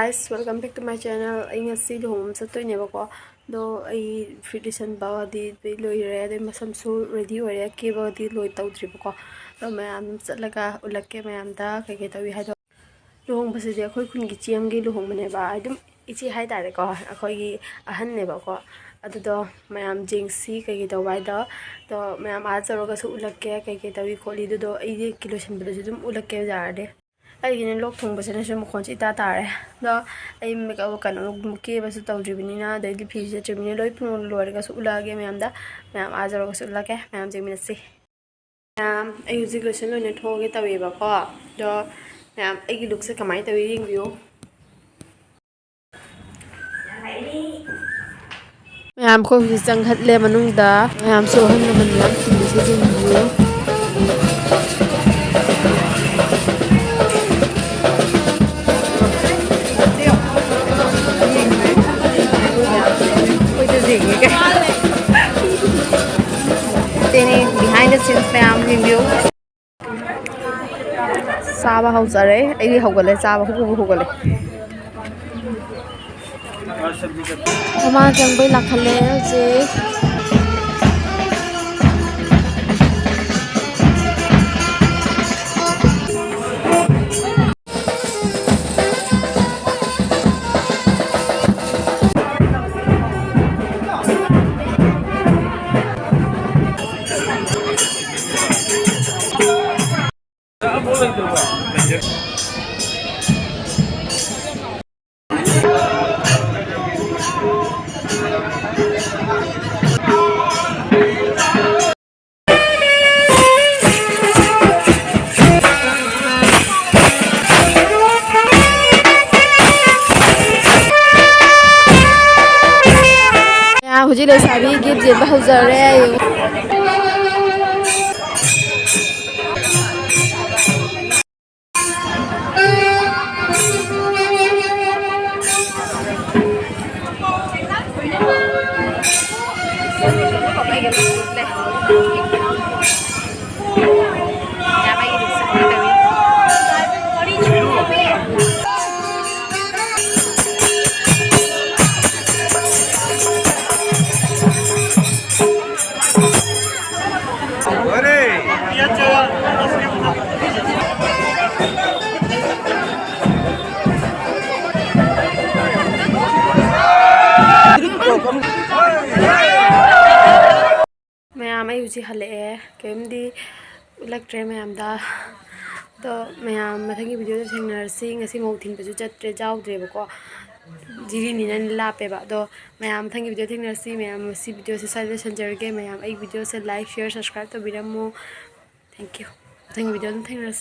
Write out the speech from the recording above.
guys, welcome back to my channel. I ngasi luhong chatoineba ko do ai tradition ba di loi re de masam su ready ore ke ba di loi tawdri ba ko do mayam chatlaga ulakke mayam da kai kai tawi hado luhong base de khoi khun gi chiam gi luhong mane ba adum ichi hai tare ko akhoi gi ahan ne ba ko adu do mayam jingsi kai kai tawai da do mayam a charoga su ulakke kai kai tawi kholi do ai kilo sin ba dum ulakke jarde ꯑꯩꯒꯤꯅ ꯂꯣꯛ ꯊꯨꯡꯕꯁꯤꯅꯁꯨ ꯃꯈꯣꯟꯁꯤ ꯏꯇꯥ ꯇꯥꯔꯦ ꯑꯗꯣ ꯑꯩ ꯀꯩꯅꯣ ꯀꯦꯕꯁꯨ ꯇꯧꯗ꯭ꯔꯤꯕꯅꯤꯅ ꯑꯗꯩꯗꯤ ꯐꯤ ꯆꯠꯇ꯭ꯔꯤꯕꯅꯤꯅ ꯂꯣꯏ ꯄꯨꯡ ꯂꯣꯏꯔꯒꯁꯨ ꯎꯠꯂꯛꯑꯒꯦ ꯃꯌꯥꯝ ꯑꯥꯖꯔꯒꯁꯨ ꯎꯠꯂꯛꯀꯦ ꯃꯌꯥꯝ ꯌꯦꯡꯃꯤꯟꯅꯁꯤ ꯃꯌꯥꯝ ꯑꯩ ꯍꯧꯖꯤꯛ ꯂꯣꯏꯁꯟ ꯑꯣꯏꯅ ꯊꯣꯛꯑꯒꯦ ꯇꯧꯋꯦꯕꯀꯣ ꯑꯗꯣ ꯃꯌꯥꯝ ꯑꯩꯒꯤ ꯂꯨꯛꯁꯦ ꯀꯃꯥꯏꯅ ꯇꯧꯋꯤ ꯌꯦꯡꯕꯤꯌꯨ ꯃꯌꯥꯝ ꯑꯩꯈꯣꯏ ꯍꯧꯖꯤꯛ ꯆꯪꯈꯠꯂꯦ ꯃꯅꯨꯡꯗ ꯃꯌꯥꯝꯁꯨ ꯑꯍꯜ ꯂꯃꯟ ꯃꯌꯥꯝ ꯇꯤꯜꯂꯤꯁꯦ ꯌꯦꯡꯕꯤꯌꯨ behind the scenes ma'am review Saba hawzare ai hawgale Saba hugale Mama jangbai lakhale je Hujik lesabi gift jenba hawzare Mayam ay uji hale kemdi ulaktre mayam da to mayam mathangi video da thengnar ngasi mau thin paju chatre jawdre ba ko jiri ni nan la pe ba do mayam mathangi video thengnar mayam si video se sai sanjarge mayam ai video se like share subscribe to biramo thank you mathangi video da thengnar